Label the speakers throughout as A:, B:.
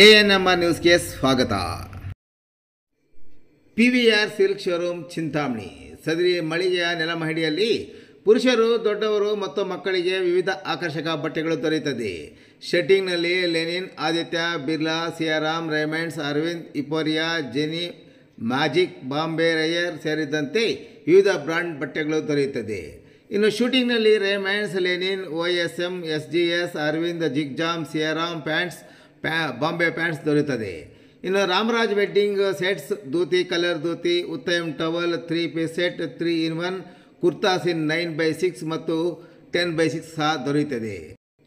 A: ANMR ನ್ಯೂಸ್ಗೆ ಸ್ವಾಗತ. PVR silk showroom Chintamani. ಸದರಿ ಮಳಿಗೆಯ ನೆಲಮಹಡಿಯಲ್ಲಿ ಪುರುಷರು, ದೊಡ್ಡವರು ಮತ್ತು ಮಕ್ಕಳಿಗೆ ವಿವಿಧ ಆಕರ್ಷಕ ಬಟ್ಟೆಗಳು ದೊರೆಯುತ್ತದೆ. ಶೆಟ್ಟಿಂಗ್ನಲ್ಲಿ ಲೆನಿನ್, ಆದಿತ್ಯ ಬಿರ್ಲಾ, ಸಿಯಾರಾಮ್, ರೇಮಂಡ್ಸ್, ಅರವಿಂದ್, ಇಪೋರಿಯಾ, ಜೆನಿ, ಮ್ಯಾಜಿಕ್, ಬಾಂಬೆ ರೈಯರ್ ಸೇರಿದಂತೆ ವಿವಿಧ ಬ್ರಾಂಡ್ ಬಟ್ಟೆಗಳು ದೊರೆಯುತ್ತದೆ. ಇನ್ನು ಶೂಟಿಂಗ್ನಲ್ಲಿ Raymonds, linen, OSM, SGS, Arvind, ಜಿಗ್ಜಾಮ್, ಸಿಯಾರಾಮ್ ಪ್ಯಾಂಟ್ಸ್, ಬಾಂಬೆ ಪ್ಯಾಂಟ್ಸ್ ದೊರೆಯುತ್ತದೆ. ಇನ್ನು Ramraj wedding sets, dhoti, colour dhoti, Uttam towel, 3 piece set, 3-in-1 kurtas in 9x6 ಮತ್ತು 10x6 ಸಹ ದೊರೆಯುತ್ತದೆ.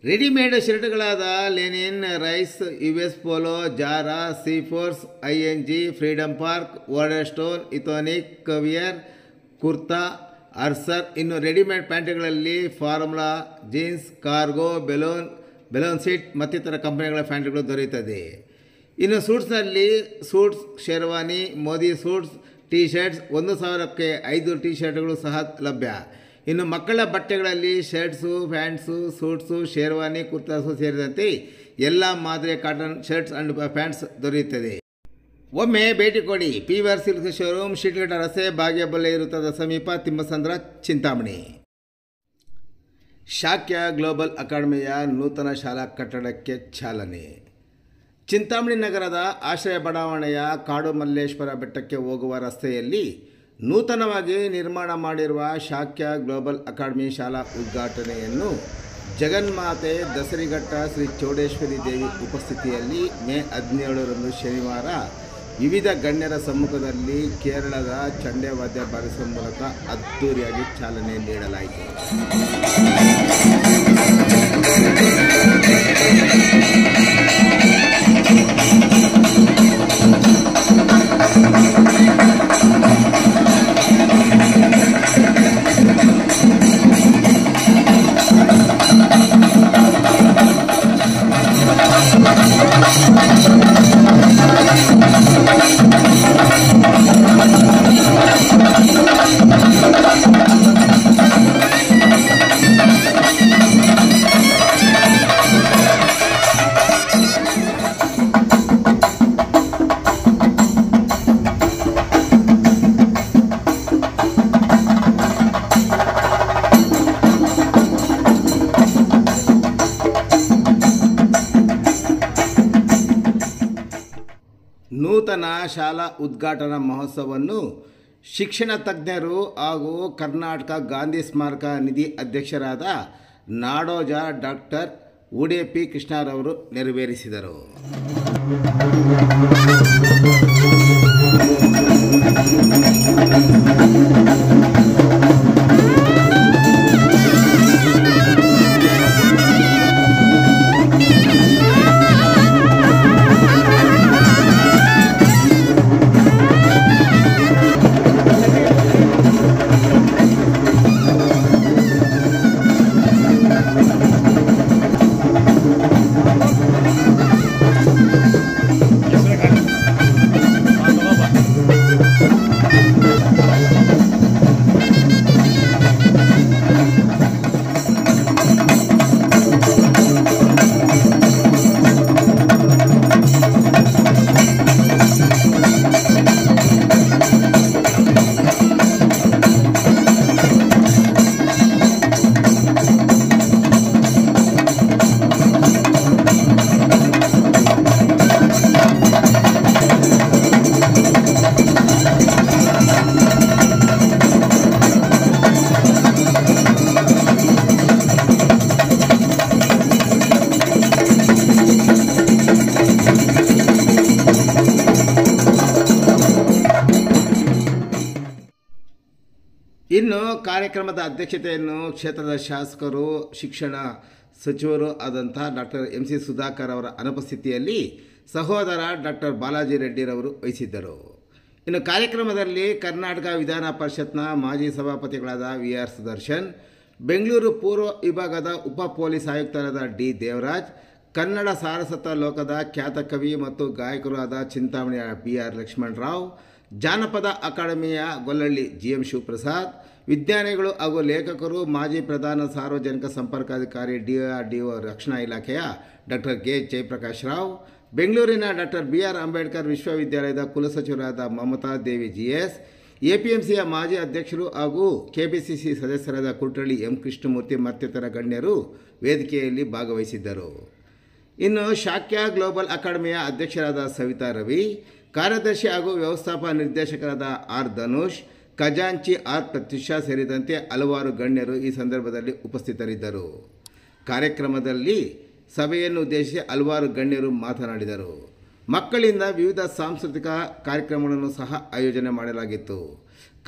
A: ರೆಡಿಮೇಡ್ ಶರ್ಟ್ಗಳಾದ ಲೆನಿನ್, ರೈಸ್, US ಪೋಲೋ, ಜಾರಾ, ಸೀಫೋರ್ಸ್, ING, ಫ್ರೀಡಮ್ ಪಾರ್ಕ್, ವಾರ್ಡರ್ಸ್ಟೋನ್, ಇಥೋನಿಕ್, ಕವಿಯರ್, ಕುರ್ತಾ, ಅರ್ಸರ್. ಇನ್ನು ರೆಡಿಮೇಡ್ ಪ್ಯಾಂಟ್ಗಳಲ್ಲಿ ಫಾರ್ಮುಲಾ, ಜೀನ್ಸ್, ಕಾರ್ಗೋ, ಬೆಲೂನ್ ಸೀಟ್ ಮತ್ತಿತರ ಕಂಪನಿಗಳ ಪ್ಯಾಂಟ್ಗಳು ದೊರೆಯುತ್ತದೆ. ಇನ್ನು ಸೂಟ್ಸ್ನಲ್ಲಿ suits, sherwani, Modi suits, T shirts 1,000ಕ್ಕೆ 5 ಟೀ ಶರ್ಟ್ಗಳು ಸಹ ಲಭ್ಯ. ಇನ್ನು ಮಕ್ಕಳ ಬಟ್ಟೆಗಳಲ್ಲಿ shirts, pants, suits, sherwani, kurtas ಸೇರಿದಂತೆ ಎಲ್ಲ ಮಾದರಿಯ ಕಾಟನ್ ಶರ್ಟ್ಸ್ ಆ್ಯಂಡ್ ಪ್ಯಾಂಟ್ಸ್ ದೊರೆಯುತ್ತದೆ. ಒಮ್ಮೆ ಭೇಟಿ ಕೊಡಿ. ಪಿವಿಆರ್ ಸಿಲ್ಕ್ ಶೋರೂಮ್, ಶಿಡ್ಲಘಟ್ಟ ರಸ್ತೆ, ಬಾಗೇಪಲ್ಲಿ ವೃತ್ತದ ಸಮೀಪ, ತಿಮ್ಮಸಂದ್ರ, ಚಿಂತಾಮಣಿ. ಶಾಕ್ಯ ಗ್ಲೋಬಲ್ ಅಕಾಡೆಮಿಯ ನೂತನ ಶಾಲಾ ಕಟ್ಟಡಕ್ಕೆ ಚಾಲನೆ. ಚಿಂತಾಮಣಿ ನಗರದ ಆಶ್ರಯ ಬಡಾವಣೆಯ ಕಾಡು ಮಲ್ಲೇಶ್ವರ ಬೆಟ್ಟಕ್ಕೆ ಹೋಗುವ ರಸ್ತೆಯಲ್ಲಿ ನೂತನವಾಗಿ ನಿರ್ಮಾಣ ಮಾಡಿರುವ ಶಾಕ್ಯ ಗ್ಲೋಬಲ್ ಅಕಾಡೆಮಿ ಶಾಲಾ ಉದ್ಘಾಟನೆಯನ್ನು ಜಗನ್ಮಾತೆ ದಸರಿಘಟ್ಟ ಶ್ರೀ ಚೌಡೇಶ್ವರಿ ದೇವಿ ಉಪಸ್ಥಿತಿಯಲ್ಲಿ ಮೇ 17ರಂದು ಶನಿವಾರ ವಿವಿಧ ಗಣ್ಯರ ಸಮ್ಮುಖದಲ್ಲಿ ಕೇರಳದ ಚಂಡೆ ವಾದ್ಯ ಬಾರಿಸುವ ಮೂಲಕ ಅದ್ದೂರಿಯಾಗಿ ಚಾಲನೆ ನೀಡಲಾಯಿತು. ನೂತನ ಶಾಲಾ ಉದ್ಘಾಟನಾ ಮಹೋತ್ಸವವನ್ನು ಶಿಕ್ಷಣ ತಜ್ಞರು ಹಾಗೂ ಕರ್ನಾಟಕ ಗಾಂಧಿ ಸ್ಮಾರಕ ನಿಧಿ ಅಧ್ಯಕ್ಷರಾದ ನಾಡೋಜ ಡಾಕ್ಟರ್ ಉಡುಪಿ ಕೃಷ್ಣರವರು ನೆರವೇರಿಸಿದರು. ಇನ್ನು ಕಾರ್ಯಕ್ರಮದ ಅಧ್ಯಕ್ಷತೆಯನ್ನು ಕ್ಷೇತ್ರದ ಶಾಸಕರು, ಶಿಕ್ಷಣ ಸಚಿವರು ಆದಂಥ ಡಾಕ್ಟರ್ MC ಸುಧಾಕರ್ ಅವರ ಅನುಪಸ್ಥಿತಿಯಲ್ಲಿ ಸಹೋದರ ಡಾಕ್ಟರ್ ಬಾಲಾಜಿ ರೆಡ್ಡಿರವರು ವಹಿಸಿದ್ದರು. ಇನ್ನು ಕಾರ್ಯಕ್ರಮದಲ್ಲಿ ಕರ್ನಾಟಕ ವಿಧಾನ ಪರಿಷತ್ನ ಮಾಜಿ ಸಭಾಪತಿಗಳಾದ VR ಸುದರ್ಶನ್, ಬೆಂಗಳೂರು ಪೂರ್ವ ವಿಭಾಗದ ಉಪ ಪೊಲೀಸ್ ಆಯುಕ್ತರಾದ D ದೇವರಾಜ್, ಕನ್ನಡ ಸಾರಸ್ವತ ಲೋಕದ ಖ್ಯಾತ ಕವಿ ಮತ್ತು ಗಾಯಕರು ಆದ ಚಿಂತಾಮಣಿಯ PR ಲಕ್ಷ್ಮಣರಾವ್, ಜಾನಪದ ಅಕಾಡೆಮಿಯ ಗೊಲ್ಲಳ್ಳಿ GM ಶಿವಪ್ರಸಾದ್, ವಿಜ್ಞಾನಿಗಳು ಹಾಗೂ ಲೇಖಕರು ಮಾಜಿ ಪ್ರಧಾನ ಸಾರ್ವಜನಿಕ ಸಂಪರ್ಕಾಧಿಕಾರಿ DRDO ರಕ್ಷಣಾ ಇಲಾಖೆಯ ಡಾಕ್ಟರ್ ಕೆ ಜಯಪ್ರಕಾಶ್ ರಾವ್, ಬೆಂಗಳೂರಿನ ಡಾಕ್ಟರ್ BR ಅಂಬೇಡ್ಕರ್ ವಿಶ್ವವಿದ್ಯಾಲಯದ ಕುಲಸಚಿವರಾದ ಮಮತಾ ದೇವಿ GS, APMCಯ ಮಾಜಿ ಅಧ್ಯಕ್ಷರು ಹಾಗೂ KPCC ಸದಸ್ಯರಾದ ಕುಟ್ರಳ್ಳಿ M. ಕೃಷ್ಣಮೂರ್ತಿ ಮತ್ತಿತರ ಗಣ್ಯರು ವೇದಿಕೆಯಲ್ಲಿ ಭಾಗವಹಿಸಿದ್ದರು. ಇನ್ನು ಶಾಕ್ಯ ಗ್ಲೋಬಲ್ ಅಕಾಡೆಮಿಯ ಅಧ್ಯಕ್ಷರಾದ ಸವಿತಾ ರವಿ, ಕಾರ್ಯದರ್ಶಿ ಹಾಗೂ ವ್ಯವಸ್ಥಾಪಕ ನಿರ್ದೇಶಕರಾದ R. ಧನುಷ್, ಖಜಾಂಚಿ R. ಪ್ರತ್ಯುಷಾ ಸೇರಿದಂತೆ ಹಲವಾರು ಗಣ್ಯರು ಈ ಸಂದರ್ಭದಲ್ಲಿ ಉಪಸ್ಥಿತರಿದ್ದರು. ಕಾರ್ಯಕ್ರಮದಲ್ಲಿ ಸಭೆಯನ್ನು ಉದ್ದೇಶಿಸಿ ಹಲವಾರು ಗಣ್ಯರು ಮಾತನಾಡಿದರು. ಮಕ್ಕಳಿಂದ ವಿವಿಧ ಸಾಂಸ್ಕೃತಿಕ ಕಾರ್ಯಕ್ರಮಗಳನ್ನು ಸಹ ಆಯೋಜನೆ ಮಾಡಲಾಗಿತ್ತು.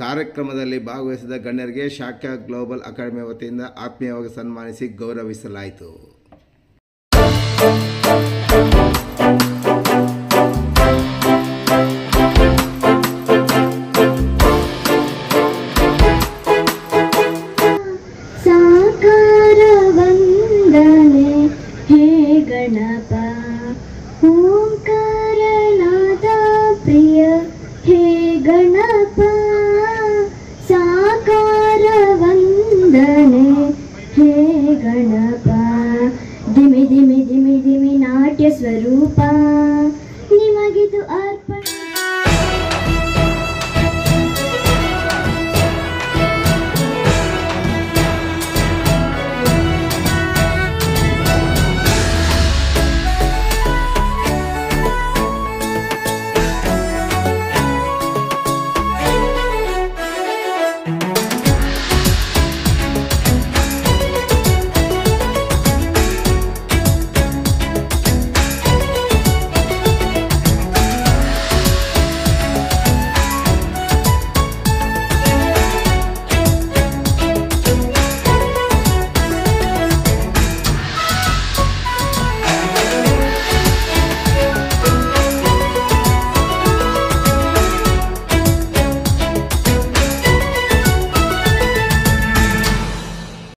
A: ಕಾರ್ಯಕ್ರಮದಲ್ಲಿ ಭಾಗವಹಿಸಿದ ಗಣ್ಯರಿಗೆ ಶಾಕ್ಯ ಗ್ಲೋಬಲ್ ಅಕಾಡೆಮಿ ವತಿಯಿಂದ ಆತ್ಮೀಯವಾಗಿ ಸನ್ಮಾನಿಸಿ ಗೌರವಿಸಲಾಯಿತು.
B: ಗಣಪ ಓಂಕಾರನಾದ ಪ್ರಿಯ ಹೇ ಗಣಪ